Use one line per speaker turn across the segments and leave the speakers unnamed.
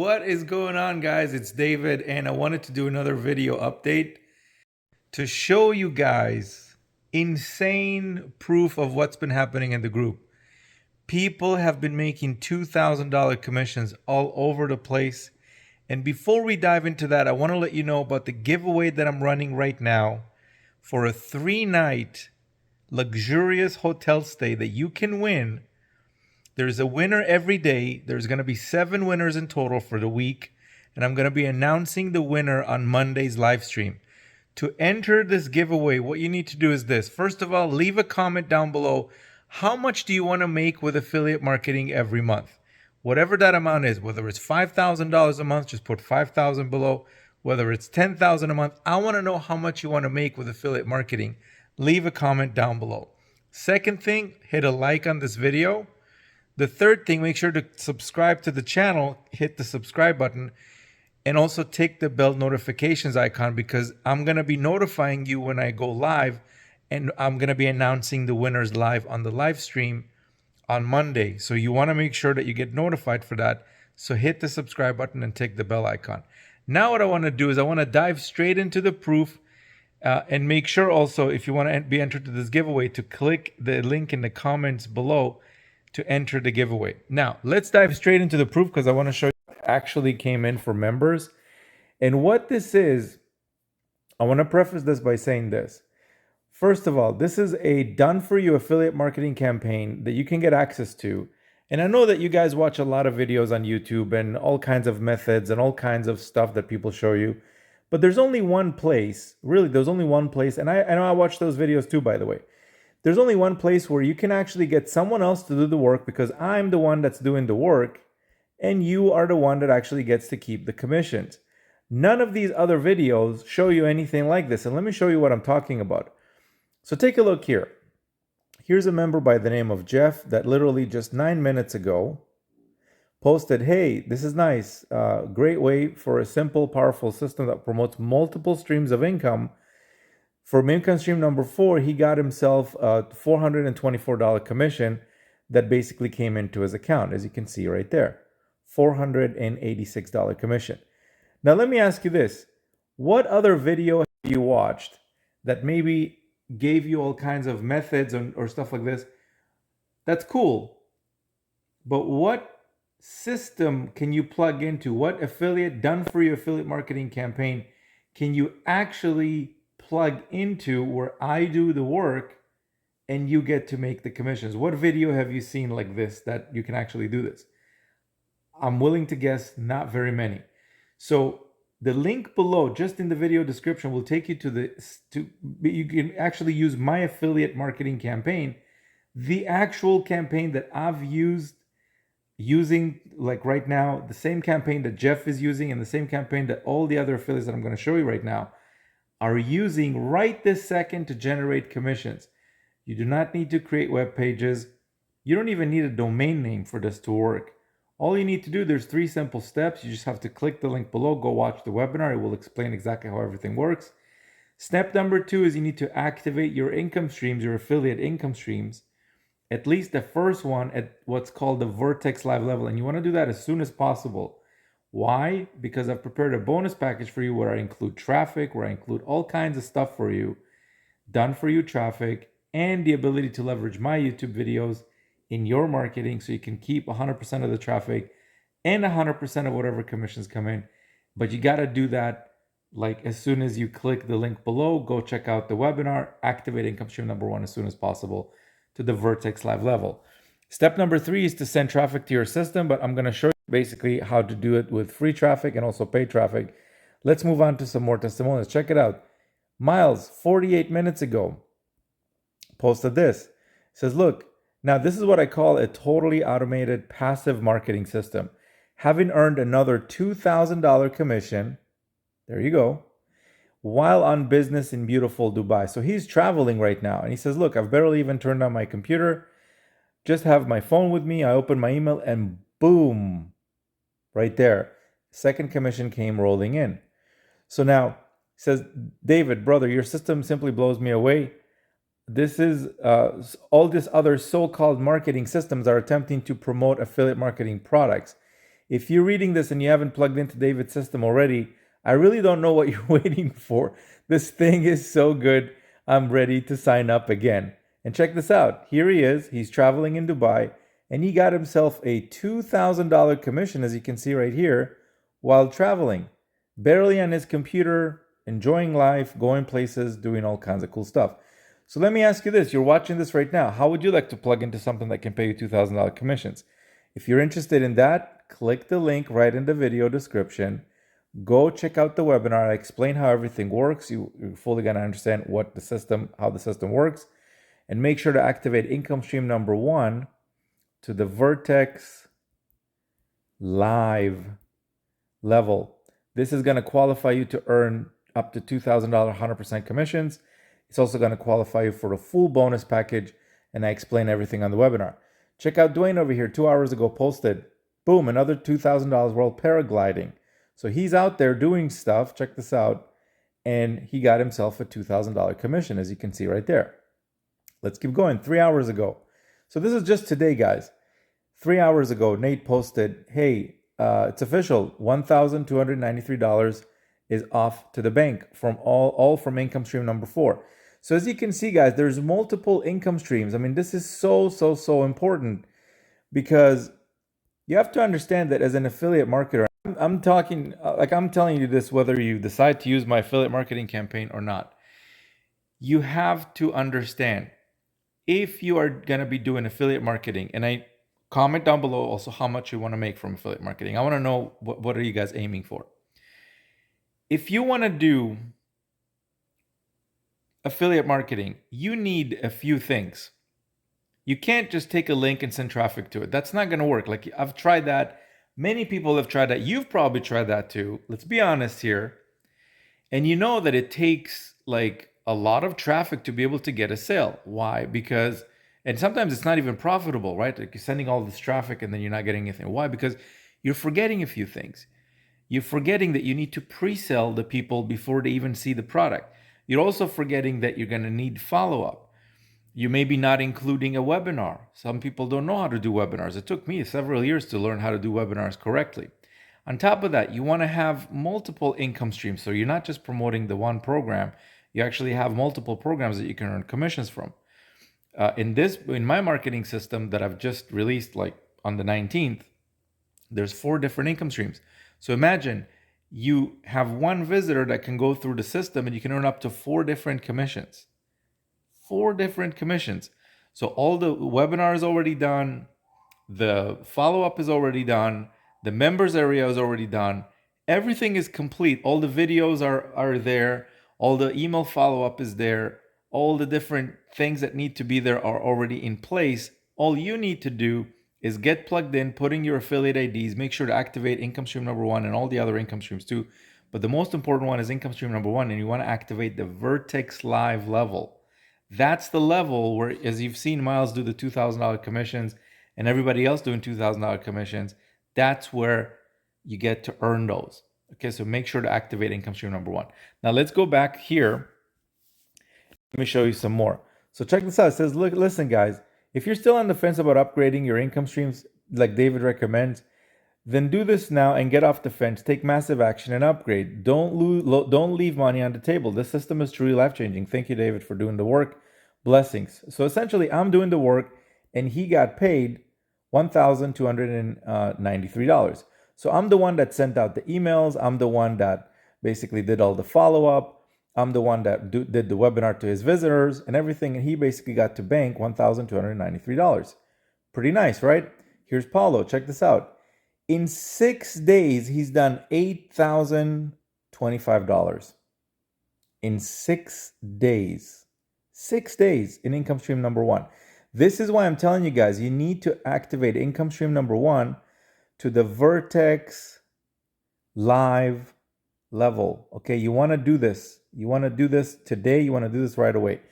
What is going on, guys? It's David, and I wanted to do another video update to show you guys insane proof of what's been happening in the group. People have been making $2,000 commissions all over the place. And before we dive into that, I want to let you know about the giveaway that I'm running right now for a 3-night luxurious hotel stay that you can win. There's a winner every day. There's going to be 7 winners in total for the week. And I'm going to be announcing the winner on Monday's live stream. To enter this giveaway, what you need to do is this. First of all, leave a comment down below. How much do you want to make with affiliate marketing every month? Whatever that amount is, whether it's $5,000 a month, just put 5,000 below. Whether it's 10,000 a month, I want to know how much you want to make with affiliate marketing. Leave a comment down below. Second thing, hit a like on this video. The third thing, make sure to subscribe to the channel, hit the subscribe button, and also take the bell notifications icon because I'm going to be notifying you when I go live, and I'm going to be announcing the winners live on the live stream on Monday. So you want to make sure that you get notified for that. So hit the subscribe button and take the bell icon. Now what I want to do is I want to dive straight into the proof and make sure also, if you want to be entered to this giveaway, to click the link in the comments below to enter the giveaway. Now, let's dive straight into the proof because I want to show you what actually came in for members. And what this is, I want to preface this by saying this. First of all, this is a done-for-you affiliate marketing campaign that you can get access to. And I know that you guys watch a lot of videos on YouTube and all kinds of methods and all kinds of stuff that people show you. But there's only one place, really, there's only one place. And I know I watch those videos too, by the way. There's only one place where you can actually get someone else to do the work because I'm the one that's doing the work and you are the one that actually gets to keep the commissions. None of these other videos show you anything like this. And let me show you what I'm talking about. So take a look here. Here's a member by the name of Jeff that literally just 9 minutes ago posted, hey, this is nice. Great way for a simple, powerful system that promotes multiple streams of income. For income stream number 4, he got himself a $424 commission that basically came into his account, as you can see right there. $486 commission. Now, let me ask you this. What other video have you watched that maybe gave you all kinds of methods or stuff like this? That's cool. But what system can you plug into? What affiliate, done-for-you affiliate marketing campaign can you actually plug into where I do the work and you get to make the commissions? What video have you seen like this that you can actually do this? I'm willing to guess not very many. So the link below, just in the video description, will take you you can actually use my affiliate marketing campaign, the actual campaign that I've using like right now, the same campaign that Jeff is using and the same campaign that all the other affiliates that I'm going to show you right now are using right this second to generate commissions. You do not need to create web pages. You don't even need a domain name for this to work. All you need to do, there's 3 simple steps. You just have to click the link below, go watch the webinar. It will explain exactly how everything works. Step number 2 is you need to activate your income streams, your affiliate income streams, at least the first one at what's called the Vertex Live level. And you want to do that as soon as possible. Why? Because I've prepared a bonus package for you where I include traffic, where I include all kinds of stuff for you, done for you traffic, and the ability to leverage my YouTube videos in your marketing so you can keep 100% of the traffic and 100% of whatever commissions come in. But you got to do that like as soon as you click the link below, go check out the webinar, activate income stream number 1 as soon as possible to the Vertex Live level. Step number 3 is to send traffic to your system, but I'm going to show you basically how to do it with free traffic and also paid traffic. Let's move on to some more testimonials. Check it out. Miles, 48 minutes ago, posted this. It says, look, now this is what I call a totally automated passive marketing system. Having earned another $2,000 commission, there you go, while on business in beautiful Dubai. So he's traveling right now. And he says, look, I've barely even turned on my computer. Just have my phone with me. I open my email and boom, right there. Second commission came rolling in. So now he says, David, brother, your system simply blows me away. This is all these other so-called marketing systems are attempting to promote affiliate marketing products.
If you're reading this and you haven't plugged into David's system already, I really don't know what you're waiting for. This thing is so good. I'm ready to sign up again. And check this out. Here he is. He's traveling in Dubai and he got himself a $2,000 commission, as you can see right here, while traveling. Barely on his computer, enjoying life, going places, doing all kinds of cool stuff. So let me ask you this. You're watching this right now. How would you like to plug into something that can pay you $2,000 commissions? If you're interested in that, click the link right in the video description. Go check out the webinar. I explain how everything works. You're fully going to understand how the system works. And make sure to activate income stream number 1 to the Vertex Live level. This is going to qualify you to earn up to $2,000 100% commissions. It's also going to qualify you for a full bonus package, and I explain everything on the webinar. Check out Dwayne over here, 2 hours ago posted, boom, another $2,000 while paragliding. So he's out there doing stuff, check this out, and he got himself a $2,000 commission, as you can see right there. Let's keep going, 3 hours ago. So this is just today, guys. 3 hours ago, Nate posted, hey, it's official, $1,293 is off to the bank from all from income stream number 4. So as you can see, guys, there's multiple income streams. I mean, this is so important because you have to understand that as an affiliate marketer, I'm talking, I'm telling you this, whether you decide to use my affiliate marketing campaign or not, you have to understand if you are going to be doing affiliate marketing, and I comment down below also how much you want to make from affiliate marketing. I want to know what are you guys aiming for? If you want to do affiliate marketing, you need a few things. You can't just take a link and send traffic to it. That's not going to work. Like, I've tried that. Many people have tried that. You've probably tried that too. Let's be honest here. And you know that it takes like a lot of traffic to be able to get a sale. Why? Because, and sometimes it's not even profitable, right? Like, you're sending all this traffic and then you're not getting anything. Why? Because you're forgetting a few things. You're forgetting that you need to pre-sell the people before they even see the product. You're also forgetting that you're going to need follow-up. You may be not including a webinar. Some people don't know how to do webinars. It took me several years to learn how to do webinars correctly. On top of that, you want to have multiple income streams. So you're not just promoting the one program. You actually have multiple programs that you can earn commissions from. In my marketing system that I've just released, like on the 19th, there's 4 different income streams. So imagine you have one visitor that can go through the system and you can earn up to 4 different commissions. 4 different commissions. So all the webinar is already done. The follow-up is already done. The members area is already done. Everything is complete. All the videos are there. All the email follow-up is there. All the different things that need to be there are already in place. All you need to do is get plugged in, put in your affiliate IDs, make sure to activate income stream number 1 and all the other income streams too. But the most important one is income stream number 1, and you want to activate the Vertex Live level. That's the level where, as you've seen Miles do the $2,000 commissions and everybody else doing $2,000 commissions, that's where you get to earn those. Okay, so make sure to activate income stream number 1. Now let's go back here. Let me show you some more. So check this out. It says, look, listen, guys, if you're still on the fence about upgrading your income streams like David recommends, then do this now and get off the fence. Take massive action and upgrade. Don't leave money on the table. This system is truly life-changing. Thank you, David, for doing the work. Blessings. So essentially, I'm doing the work, and he got paid $1,293. So I'm the one that sent out the emails. I'm the one that basically did all the follow-up. I'm the one that did the webinar to his visitors and everything, and he basically got to bank $1,293. Pretty nice, right? Here's Paulo. Check this out. In 6 days, he's done $8,025. In 6 days. 6 days in income stream number 1. This is why I'm telling you guys, you need to activate income stream number 1 to the Vertex Live level. Okay, you want to do this. You want to do this today. You want to do this right away,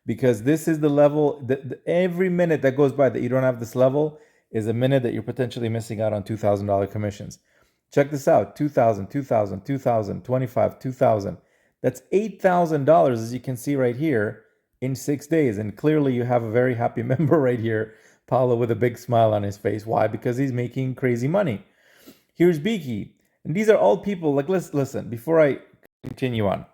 because this is the level that every minute that goes by that you don't have this level is a minute that you're potentially missing out on $2,000 commissions. Check this out. $2,000, $2,000, $2,000, $25,000, $2,000. That's $8,000, as you can see right here, in 6 days. And clearly you have a very happy member right here, Paulo, with a big smile on his face. Why? Because he's making crazy money. Here's Beaky. And these are all people, like, listen, before I continue on,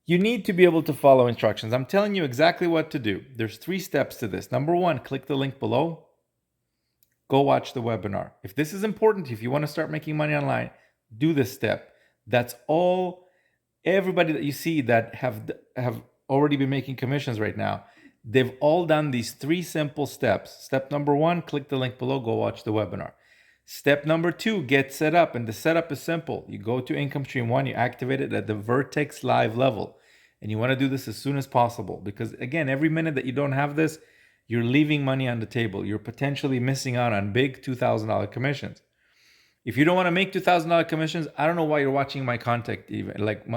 you need to be able to follow instructions. I'm telling you exactly what to do. There's 3 steps to this. Number 1, click the link below. Go watch the webinar. If this is important, if you want to start making money online, do this step. That's all. Everybody that you see that have already been making commissions right now, they've all done these 3 simple steps. Step number 1, click the link below, go watch the webinar. Step number 2, get set up. And the setup is simple. You go to Income Stream 1, you activate it at the Vertex Live level. And you want to do this as soon as possible because, again, every minute that you don't have this, you're leaving money on the table. You're potentially missing out on big $2,000 commissions. If you don't want to make $2,000 commissions, I don't know why you're watching my content even.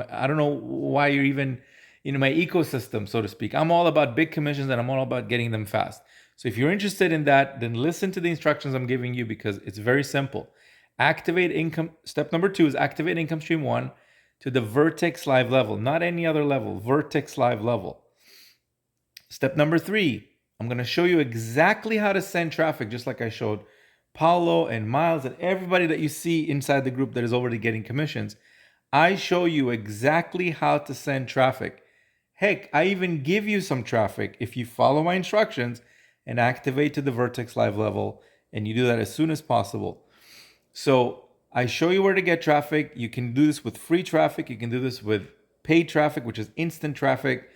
I don't know why you're even in my ecosystem, so to speak. I'm all about big commissions and I'm all about getting them fast. So if you're interested in that, then listen to the instructions I'm giving you because it's very simple. Activate income. Step number 2 is activate Income Stream 1 to the Vertex Live level, not any other level, Vertex Live level. Step number 3, I'm going to show you exactly how to send traffic, just like I showed Paulo and Miles and everybody that you see inside the group that is already getting commissions. I show you exactly how to send traffic. Heck, I even give you some traffic if you follow my instructions and activate to the Vertex Live level, and you do that as soon as possible. So I show you where to get traffic. You can do this with free traffic. You can do this with paid traffic, which is instant traffic.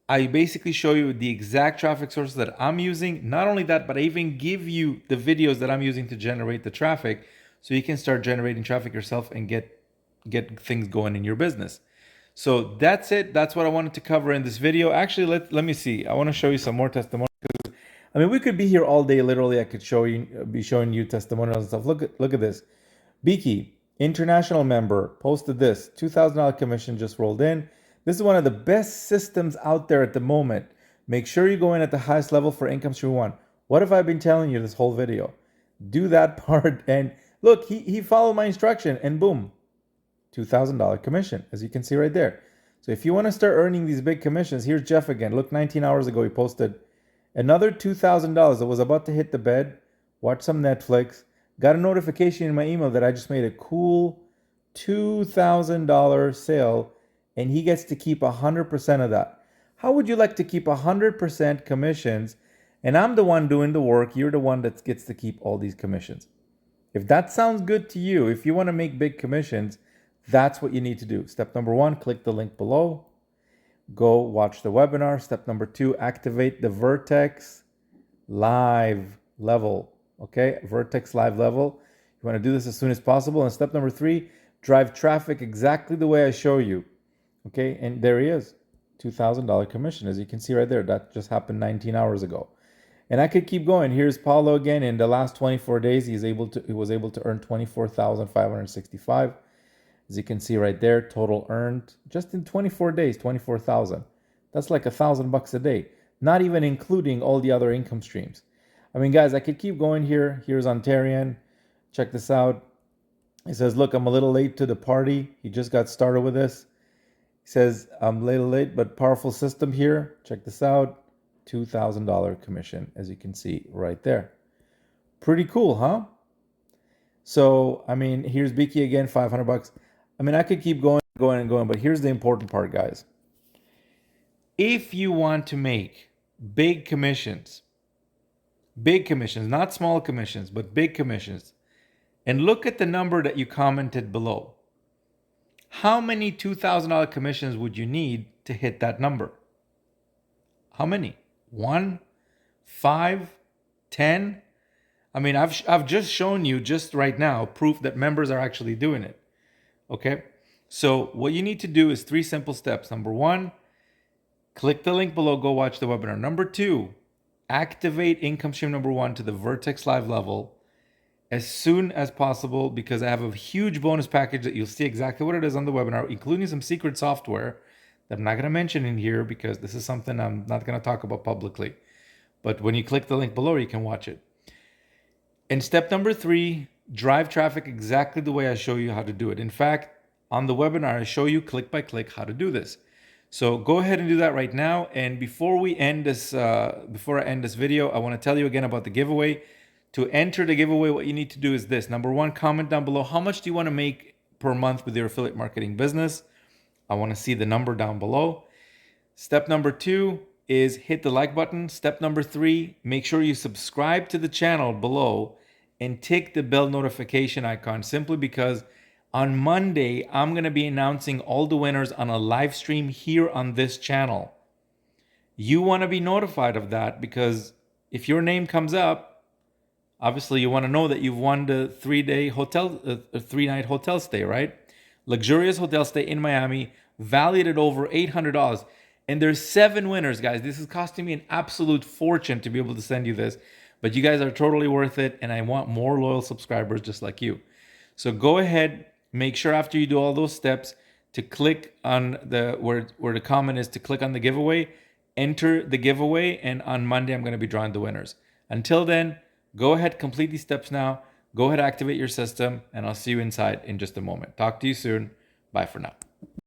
I basically show you the exact traffic sources that I'm using. Not only that, but I even give you the videos that I'm using to generate the traffic so you can start generating traffic yourself and get things going in your business. So that's it. That's what I wanted to cover in this video. Actually, let me see. I want to show you some more testimonials. I mean, we could be here all day. Literally, I could be showing you testimonials and stuff. Look at this. Beaky, international member, posted this. $2,000 commission just rolled in. This is one of the best systems out there at the moment. Make sure you go in at the highest level for Income Stream 1. What have I been telling you this whole video? Do that part. And look, he followed my instruction and boom, $2,000 commission, as you can see right there. So if you want to start earning these big commissions, here's Jeff again. Look, 19 hours ago, he posted another $2,000. I was about to hit the bed, watch some Netflix, got a notification in my email that I just made a cool $2,000 sale, and he gets to keep 100% of that. How would you like to keep 100% commissions, and I'm the one doing the work, you're the one that gets to keep all these commissions? If that sounds good to you, if you want to make big commissions, that's what you need to do. Step number 1, click the link below. Go watch the webinar. Step number 2, activate the Vertex Live level. Okay, Vertex Live level. You want to do this as soon as possible. And step number 3, drive traffic exactly the way I show you. Okay, and there he is, $2,000 commission, as you can see right there. That just happened 19 hours ago. And I could keep going. Here's Paulo again. In the last 24 days, he was able to earn $24,565. As you can see right there, total earned just in 24 days, 24,000. That's like $1,000 a day, not even including all the other income streams. I mean, guys, I could keep going here. Here's Ontarian. Check this out. He says, look, I'm a little late to the party. He just got started with this. He says, I'm a little late, but powerful system here. Check this out. $2,000 commission, as you can see right there. Pretty cool, huh? So, I mean, here's Beaky again, $500. I mean, I could keep going, but here's the important part, guys. If you want to make big commissions, not small commissions, but big commissions, and look at the number that you commented below. How many $2,000 commissions would you need to hit that number? How many? 1, 5, 10? I mean, I've just shown you just right now proof that members are actually doing it. Okay, so what you need to do is 3 simple steps. Number 1, click the link below, go watch the webinar. Number 2, activate Income Stream number 1 to the Vertex Live level as soon as possible, because I have a huge bonus package that you'll see exactly what it is on the webinar, including some secret software that I'm not going to mention in here because this is something I'm not going to talk about publicly. But when you click the link below, you can watch it. And step number 3, drive traffic exactly the way I show you how to do it. In fact, on the webinar, I show you click by click how to do this. So go ahead and do that right now. And before I end this video, I want to tell you again about the giveaway. To enter the giveaway, what you need to do is this. Number one, comment down below. How much do you want to make per month with your affiliate marketing business? I want to see the number down below. Step number two is hit the like button. Step number three, make sure you subscribe to the channel below and tick the bell notification icon, simply because on Monday, I'm going to be announcing all the winners on a live stream here on this channel. You want to be notified of that, because if your name comes up, obviously you want to know that you've won the 3-day hotel, 3-night hotel stay, right? Luxurious hotel stay in Miami, valued at over $800. And there's 7 winners, guys. This is costing me an absolute fortune to be able to send you this, but you guys are totally worth it, and I want more loyal subscribers just like you. So go ahead, make sure after you do all those steps to click on the where the comment is, to click on the giveaway, enter the giveaway, and on Monday I'm going to be drawing the winners. Until then, go ahead, complete these steps now. Go ahead, activate your system, and I'll see you inside in just a moment. Talk to you soon. Bye for now.